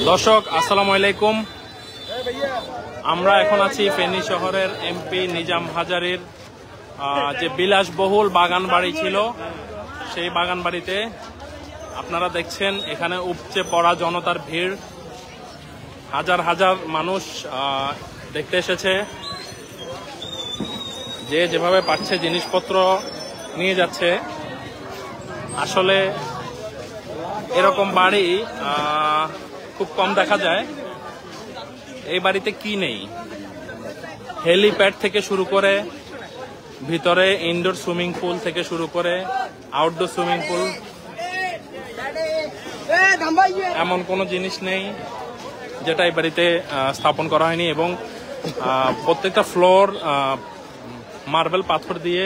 দর্শক আসসালামু আলাইকুম। আমরা এখন আছি ফেনী শহরের এমপি নিজাম হাজারীর যে বিলাসবহুল বাগান বাড়ি ছিল, সেই বাগান বাড়িতে আপনারা দেখছেন এখানে উপচে পড়া জনতার ভিড়। হাজার হাজার মানুষ দেখতে এসেছে। যে যেভাবে পাচ্ছে জিনিসপত্র নিয়ে যাচ্ছে। আসলে এরকম বাড়ি খুব কম দেখা যায়। এই বাড়িতে কি নেই? হেলিপ্যাড থেকে শুরু করে ভিতরে ইনডোর সুইমিং পুল থেকে শুরু করে আউটডোর সুইমিং পুল, এমন কোনো জিনিস নেই যেটা এই বাড়িতে স্থাপন করা হয়নি। এবং প্রত্যেকটা ফ্লোর মার্বেল পাথর দিয়ে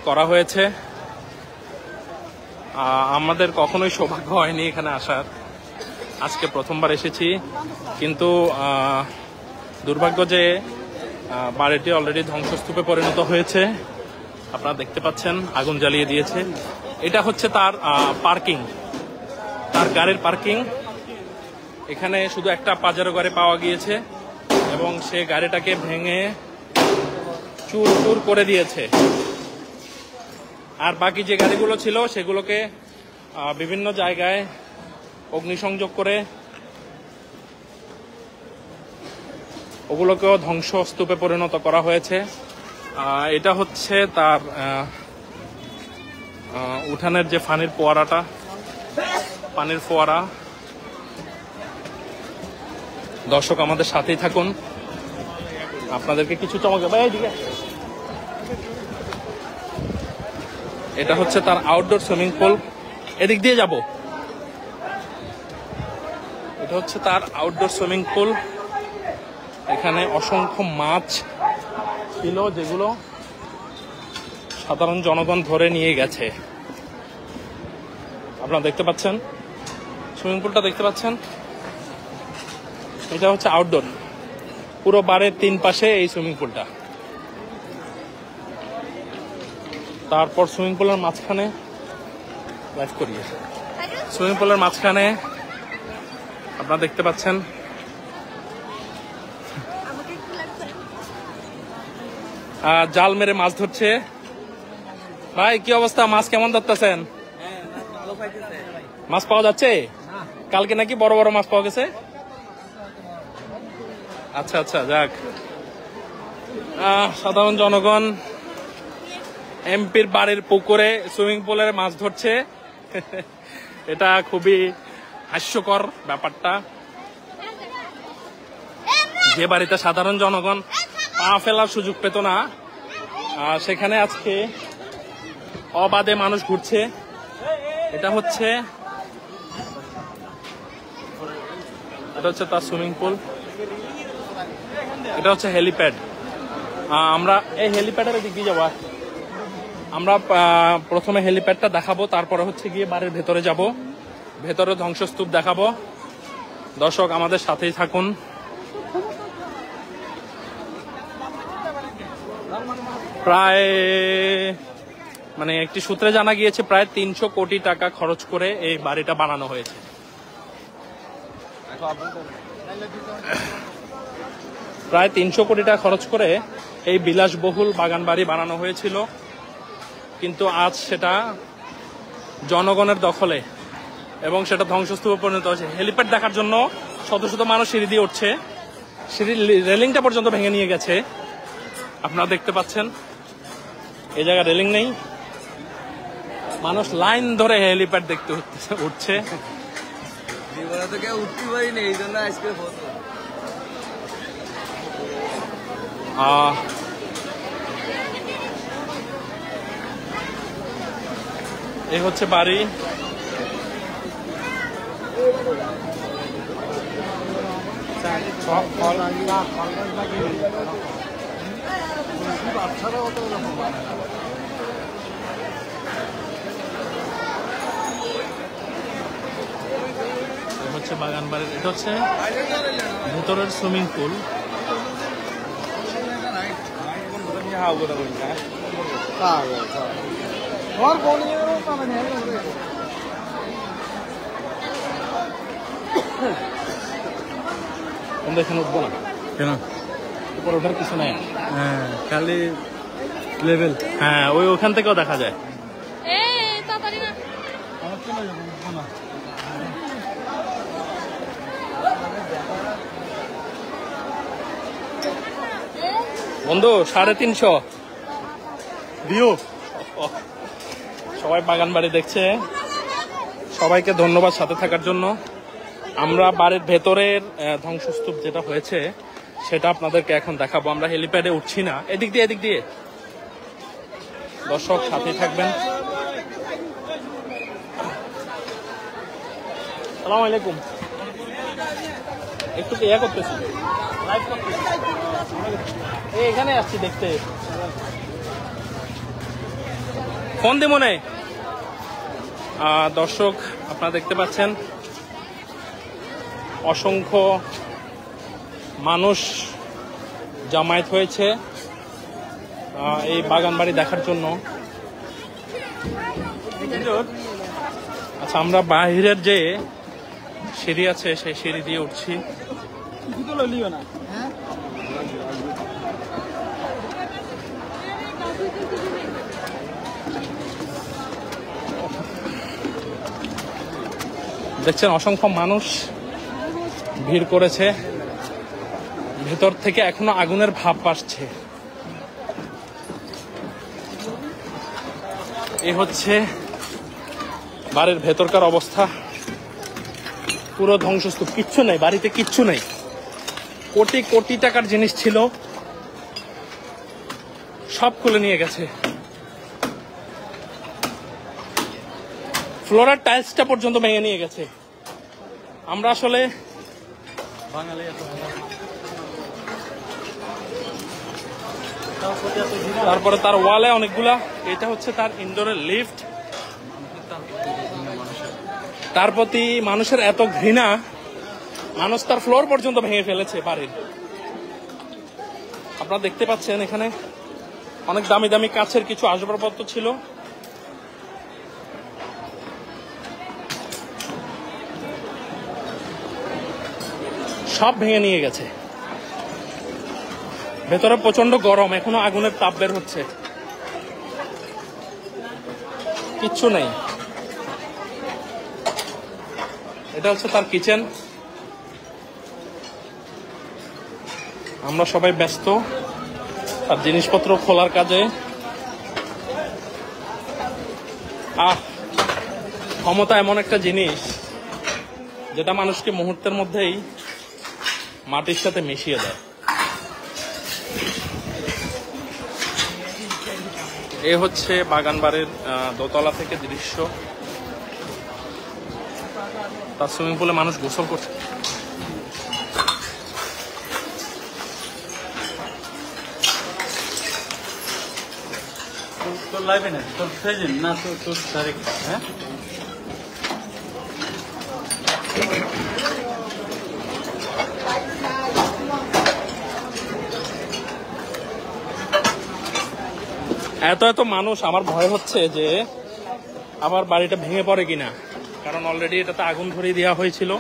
করা হয়েছে। আমাদের কখনোই সৌভাগ্য হয়নি এখানে আসার, আজকে প্রথমবার এসেছি। কিন্তু দুর্ভাগ্য যে বাড়িটি অলরেডি ধ্বংসস্তূপে পরিণত হয়েছে। আপনারা দেখতে পাচ্ছেন আগুন জ্বালিয়ে দিয়েছে। এটা হচ্ছে তার পার্কিং, তার গাড়ির পার্কিং। এখানে শুধু একটা পাজারো গাড়ি পাওয়া গিয়েছে এবং সে গাড়িটাকে ভেঙে চুর চুর করে দিয়েছে। আর বাকি যে গাড়িগুলো ছিল সেগুলোকে বিভিন্ন জায়গায় অগ্নিসংযোগ করে ওগুলোকেও ধ্বংসস্তূপে পরিণত করা হয়েছে। এটা হচ্ছে তার উঠানের যে পানির ফোয়ারা। দর্শক আমাদের সাথেই থাকুন, আপনাদেরকে কিছু চমক দেব। এটা হচ্ছে তার আউটডোর সুইমিং পুল। এদিক দিয়ে যাব। এটা হচ্ছে তার আউটডোর সুইমিং পুল। এখানে অসংখ্য মাছ ছিল যেগুলো সাধারণ জনগণ ধরে নিয়ে গেছে। আপনারা দেখতে পাচ্ছেন সুইমিং পুলটা, দেখতে পাচ্ছেন। এটা হচ্ছে আউটডোর, পুরো বারের 3 পাশে এই সুইমিং পুলটা। তারপর সুইমিং পুলের মাঝখানে আপনারা দেখতে পাচ্ছেন জাল মেরে মাছ ধরছে। ভাই কি অবস্থা? মাছ কেমন ধরতেছেন? মাছ পাওয়া যাচ্ছে? কালকে নাকি বড় বড় মাছ পাওয়া গেছে। আচ্ছা আচ্ছা, যাক। সাধারণ জনগণ এমপির বাড়ির পুকুরে সুইমিং পুলে মাছ ধরছে। এটা খুবই হাস্যকর ব্যাপারটা। যে বাড়িতে সাধারণ জনগণ পা ফেলার সুযোগ পেত না, সেখানে আজকে অবাধে মানুষ ঘুরছে। এটা হচ্ছে তার সুইমিং পুল। এটা হচ্ছে হেলিপ্যাড। আমরা এই হেলিপ্যাডের দিক দিয়ে যাবো। আমরা প্রথমে হেলিপ্যাডটা দেখাবো, তারপরে হচ্ছে গিয়ে বাড়ির ভেতরে যাব, ভেতরে ধ্বংসস্তূপ দেখাবো। দর্শক আমাদের সাথেই থাকুন। প্রায় একটি সূত্রে জানা গিয়েছে প্রায় 300 কোটি টাকা খরচ করে এই বাড়িটা বানানো হয়েছে। প্রায় 300 কোটি টাকা খরচ করে এই বিলাসবহুল বাগান বাড়ি বানানো হয়েছিল। কিন্তু আজ সেটা জনগণের দখলে এবং সেটা ধ্বংসস্তূপে পরিণত হয়েছে। হেলিপ্যাড দেখার জন্য শত শত মানুষ সিঁড়ি দিয়ে উঠছে। সিঁড়ির রেলিংটা পর্যন্ত ভেঙে নিয়ে গেছে। আপনারা দেখতে পাচ্ছেন এই জায়গায় রেলিং নেই। মানুষ লাইন ধরে হেলিপ্যাড দেখতে উঠছে। এই হচ্ছে বাড়ি। হচ্ছে বাগান বাড়ির, এটা হচ্ছে ভেতরের সুইমিং পুল। এখানে উঠবো না কেন? উপরে ওঠার কিছু নাই। হ্যাঁ, খালি লেভেল। হ্যাঁ, ওখান থেকেও দেখা যায়। বন্ধু 350 ভিউ। সবাই বাগান বাড়ি দেখছে, সবাইকে ধন্যবাদ সাথে থাকার জন্য। আমরা বাড়ির ভেতরের ধ্বংসস্তূপ যেটা হয়েছে সেটা আপনাদেরকে এখন দেখাবো। আমরা হেলিপ্যাডে উঠছি না, এদিক দিয়ে দর্শক সাথে থাকবেন। আসসালামু আলাইকুম। একটু ইয়ে করতেছি, লাইভ করতেছি, এখানে আসছি দেখতে। ফোন দে মনে। দর্শক আপনারা দেখতে পাচ্ছেন অসংখ্য মানুষ জামায়াত হয়েছে এই বাগান বাড়ি দেখার জন্য। আচ্ছা, আমরা বাহিরের যে সিঁড়ি আছে সেই সিঁড়ি দিয়ে উঠছি। দেখছেন অসংখ্য মানুষ ভিড় করেছে, ভেতর থেকে এখনো আগুনের ভাব আসছে। এই হচ্ছে বাড়ির ভেতরকার অবস্থা, পুরো ধ্বংসস্তূপ, কিচ্ছু নাই বাড়িতে, কিচ্ছু নাই। কোটি কোটি টাকার জিনিস ছিল, সব খুলে নিয়ে গেছে। ফ্লোরের টাইলসটা পর্যন্ত ভেঙে নিয়ে গেছে। আমরা আসলে বাঙালি, তারপরে তার ওয়ালে অনেকগুলা, এটা হচ্ছে তার ইনডোরের লিফট। তার প্রতি মানুষের এত ঘৃণা, মানুষ তার ফ্লোর পর্যন্ত ভেঙে ফেলেছে বাড়ির। আপনারা দেখতে পাচ্ছেন এখানে অনেক দামি দামি কাছের কিছু আসবাবপত্র ছিল, সব ভেঙে নিয়ে গেছে। ভেতরে প্রচন্ড গরম, এখনো আগুনের তাপ বের হচ্ছে, কিচ্ছু নেই। এটা হচ্ছে তার কিচেন। আমরা সবাই ব্যস্ত তার জিনিসপত্র খোলার কাজে। ক্ষমতা এমন একটা জিনিস যেটা মানুষকে মুহূর্তের মধ্যেই মাটির সাথে মিশিয়ে দেয়। এ হচ্ছে বাগান বাড়ির দোতলা থেকে দৃশ্য। তার সুইমিং পুলে মানুষ গোসল করছে। তোর লাইভে না, তোর প্রেজেন্ট না, তোর ডাইরেক্ট। হ্যাঁ, এত মানুষ, আমার ভয় হচ্ছে যে আবার বাড়িটা ভেঙে পড়ে কিনা, কারণ অলরেডি এটাতে আগুন ধরিয়ে দেওয়া হয়েছিল।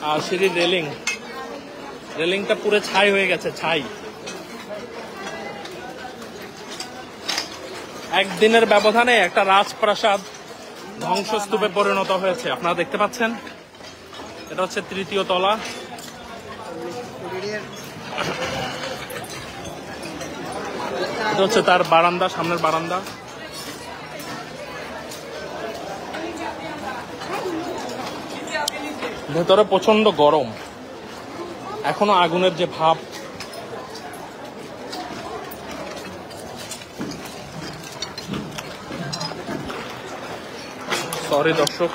আর সিঁড়ির রেলিংটা পুরো ছাই হয়ে গেছে, ছাই। একদিনের ব্যবধানে একটা রাজপ্রাসাদ ধ্বংসস্তূপে পরিণত হয়েছে। আপনারা দেখতে পাচ্ছেন, এটা হচ্ছে 3য় তলা। এটা হচ্ছে তার বারান্দা, সামনের বারান্দা। ভেতরে প্রচন্ড গরম, এখনো আগুনের যে ভাব। সরি দর্শক,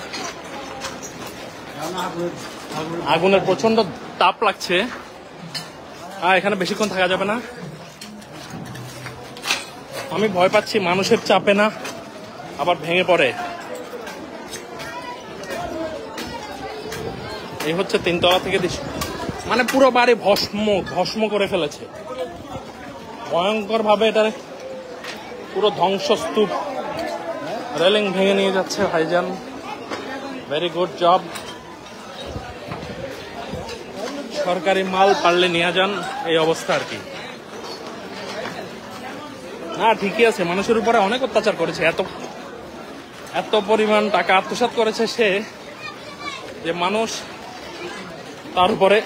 আগুনের প্রচন্ড তাপ লাগছে, আর এখানে বেশিক্ষণ থাকা যাবে না। আমি ভয় পাচ্ছি মানুষের চাপে না আবার ভেঙে পড়ে। এই হচ্ছে 3 তলা থেকে দৃশ্য, মানে পুরো বাড়ি ভস্ম করে ফেলেছে, ভয়ঙ্কর ভাবে এটা পুরো ধ্বংসস্তূপ, রেলিং ভেঙে নিয়ে যাচ্ছে ভাইজান। Very good job. সরকারি মাল পারলে নিয়ে যান, এই অবস্থা আর কি। না ঠিকই আছে, মানুষের উপরে অনেক অত্যাচার করেছে, এত পরিমাণ টাকা আত্মসাৎ করেছে সে, যে মানুষ তার উপরে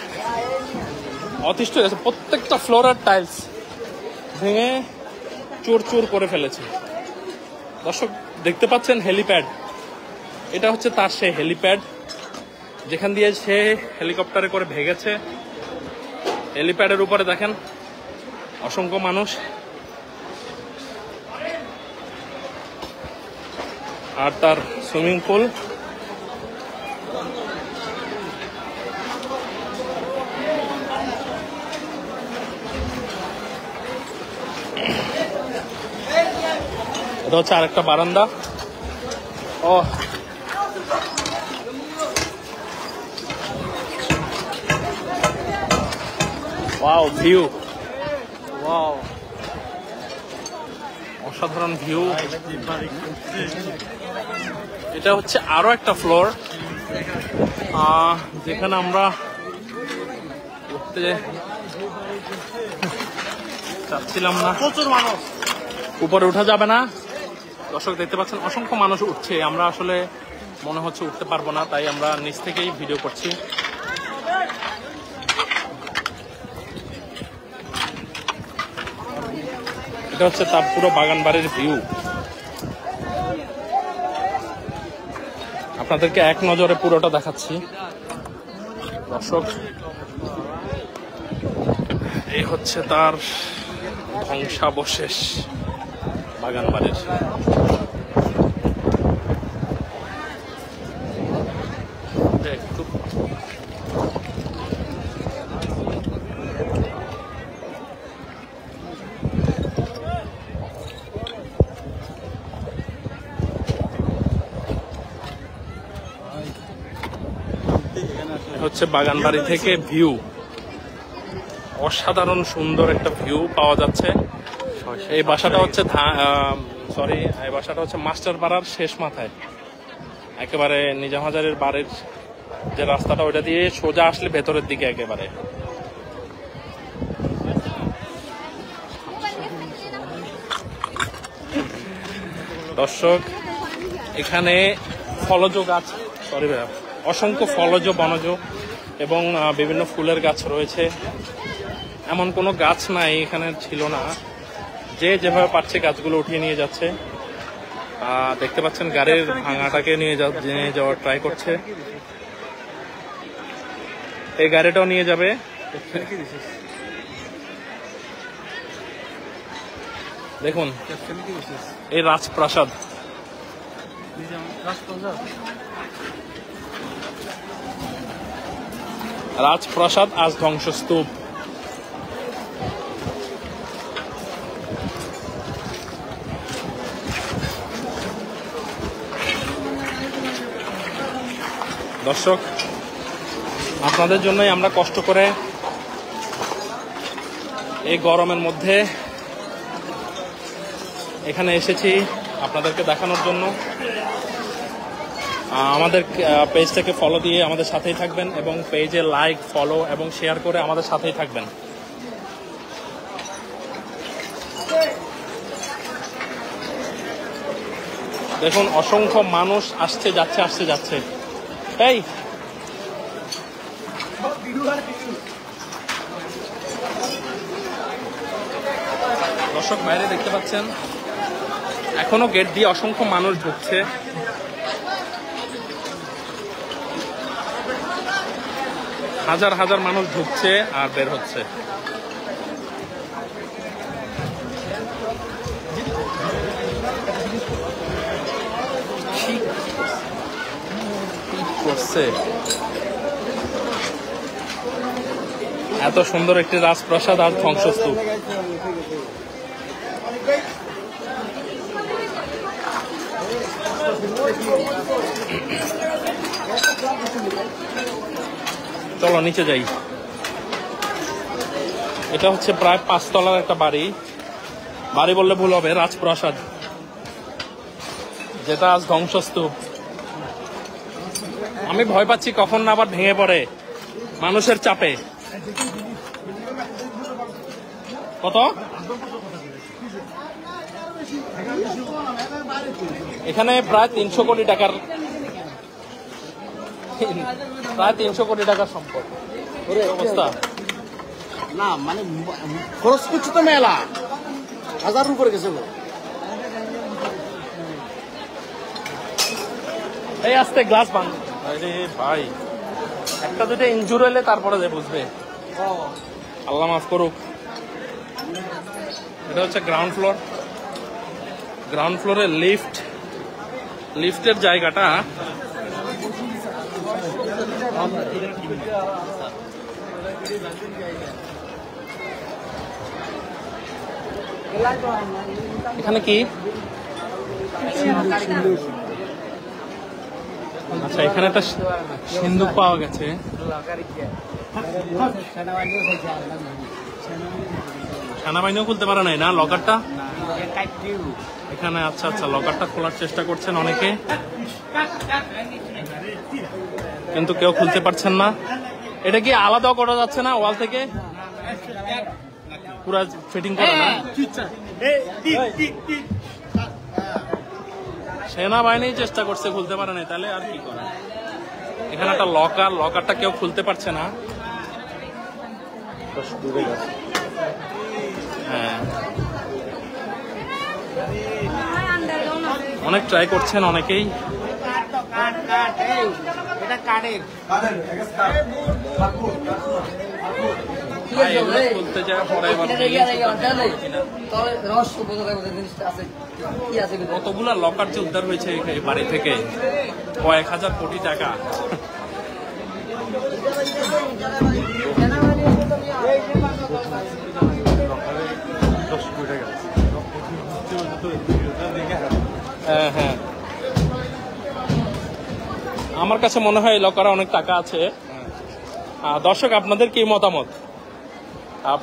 অতিষ্ঠ হয়ে গেছে। প্রত্যেকটা ফ্লোরের টাইলস ভেঙে চুর চুর করে ফেলেছে। দর্শক দেখতে পাচ্ছেন হেলিপ্যাড, এটা হচ্ছে তার সেই হেলিপ্যাড যেখান দিয়ে সে হেলিকপ্টারে করে ভেগেছে। হেলিপ্যাডের উপরে দেখেন অসংখ্য মানুষ, আর তার সুইমিং পুল। এটা হচ্ছে আরেকটা বারান্দা। ও ওয়াও, ভিউ, ওয়াও, অসাধারণ ভিউ। এটা হচ্ছে আরো একটা ফ্লোর যেখানে আমরা উঠতে চাচ্ছিলাম না, প্রচুর মানুষ, উপরে উঠা যাবে না। দর্শক দেখতে পাচ্ছেন অসংখ্য মানুষ উঠছে, আমরা আসলে মনে হচ্ছে উঠতে পারবো না, তাই আমরা নিচ থেকেই ভিডিও করছি। এটা হচ্ছে তার পুরো বাগান বাড়ির ভিউ। আপনাদেরকে এক নজরে পুরোটা দেখাচ্ছি দর্শক। এই হচ্ছে তার ধ্বংসাবশেষ বাগান বাড়ির। একটু হচ্ছে বাগান বাড়ি থেকে ভিউ, অসাধারণ সুন্দর একটা ভিউ পাওয়া যাচ্ছে। এই বাসাটা হচ্ছে এই বাসাটা হচ্ছে মাস্টার পাড়ার শেষ মাথায়, একেবারে নিজাম হাজারের বাড়ির যে রাস্তাটা ওইটা দিয়ে সোজা আসলে ভেতরের দিকে একেবারে। দর্শক এখানে ফলজ গাছ, অসংখ্য ফলজ বনজ এবং বিভিন্ন ফুলের গাছ রয়েছে। এমন কোনো গাছ নাই এখানে ছিল না, যে যেভাবে পারছে গাছগুলো উঠিয়ে নিয়ে যাচ্ছে। দেখতে পাচ্ছেন গাড়ির ভাঙাটাকে নিয়ে যাওয়ার ট্রাই করছে। এই গাড়িটাও নিয়ে যাবে। দেখুন এই রাজপ্রাসাদ, রাজপ্রাসাদ আজ ধ্বংসস্তূপ। দর্শক আপনাদের জন্যই আমরা কষ্ট করে এই গরমের মধ্যে এখানে এসেছি আপনাদেরকে দেখানোর জন্য। আমাদের পেজটাকে ফলো দিয়ে আমাদের সাথেই থাকবেন এবং পেজে লাইক, ফলো এবং শেয়ার করে আমাদের সাথেই থাকবেন। দেখুন অসংখ্য মানুষ আসছে যাচ্ছে। এই দর্শক বাইরে দেখতে পাচ্ছেন এখনো গেট দিয়ে অসংখ্য মানুষ ঢুকছে। হাজার হাজার মানুষ ঢুকছে আর বের হচ্ছে। এত সুন্দর একটি রাজপ্রাসাদ আর ধ্বংসস্তূপ। চলো নিচে যাই। এটা হচ্ছে প্রায় 5 তলার একটা বাড়ি। বাড়ি বললে ভুল হবে, রাজপ্রাসাদ, যেটা আজ ধ্বংসস্তূপ। আমি ভয় পাচ্ছি কখন না আবার ভেঙে পড়ে মানুষের চাপে। কত? এখানে প্রায় 300 কোটি টাকার, প্রায় 300 কোটি টাকার সম্পদ অবস্থা। না মানে খরচ করছে তো মেলা, 1000 উপরে গেছে। এই আস্তে গ্লাস ভাঙ। আরে ভাই, একটা দুটো ইনজুর হলে তারপরে যে বুঝবে। আল্লাহ মাফ করুক। এটা হচ্ছে গ্রাউন্ড ফ্লোর। গ্রাউন্ড ফ্লোরে লিফটের জায়গাটা এখানে কি? আচ্ছা, এখানে একটা সিন্দুক পাওয়া গেছে। সেনাবাহিনীও খুলতে পারে নাই না লকারটা এখানে। আচ্ছা আচ্ছা, লকারটা খোলার চেষ্টা করছেন অনেকে, কিন্তু কেউ খুলতে পারছেন না। এটা কি আলাদাও করা যাচ্ছে না ওয়াল থেকে? পুরা ফিটিং করা না? সেনাবাহিনী চেষ্টা করছে, খুলতে পারে নাই, তাহলে আর কি করে? এখানে একটা লকারটা কেউ খুলতে পারছে না। হ্যাঁ, অনেক ট্রাই করছেন অনেকেই। খুলতে যায় পরে কতগুলা লকার যে উদ্ধার হয়েছে এই বাড়ি থেকে, কয়েক হাজার কোটি টাকা। হ্যাঁ হ্যাঁ, আমার কাছে মনে হয় এই লকারে অনেক টাকা আছে। দর্শক, আপনাদের কি মতামত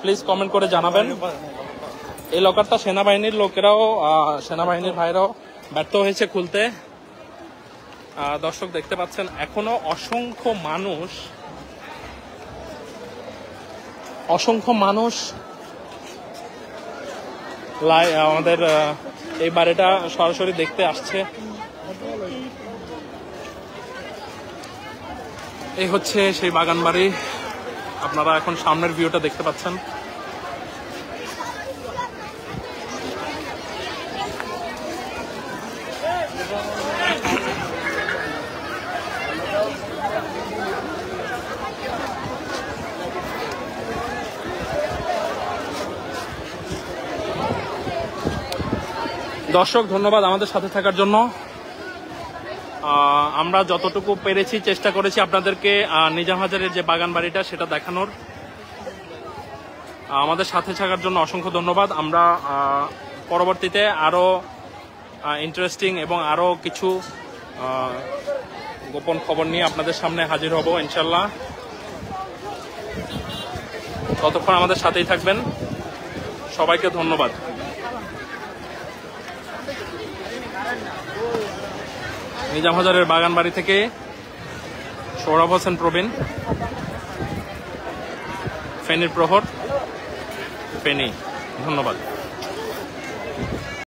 প্লিজ কমেন্ট করে জানাবেন। এই লকারটা সেনাবাহিনীর লোকেরাও, সেনাবাহিনীর ভাইরাও ব্যর্থ হয়েছে খুলতে। দর্শক দেখতে পাচ্ছেন এখনো অসংখ্য মানুষ আমাদের এই বাড়িটা সরাসরি দেখতে আসছে। এই হচ্ছে সেই বাগান বাড়ি, আপনারা এখন সামনের ভিউটা দেখতে পাচ্ছেন। দর্শক, ধন্যবাদ আমাদের সাথে থাকার জন্য। আমরা যতটুকু পেরেছি চেষ্টা করেছি আপনাদেরকে নিজাম হাজারের যে বাগান বাড়িটা সেটা দেখানোর। আমাদের সাথে থাকার জন্য অসংখ্য ধন্যবাদ। আমরা পরবর্তীতে আরো ইন্টারেস্টিং এবং আরো কিছু গোপন খবর নিয়ে আপনাদের সামনে হাজির হব ইনশাল্লাহ। ততক্ষণ আমাদের সাথেই থাকবেন। সবাইকে ধন্যবাদ। নিজাম হাজারের বাগান বাড়ি থেকে সৌরভ হোসেন প্রবীণ, ফেনীর প্রহর, ফেনী। ধন্যবাদ।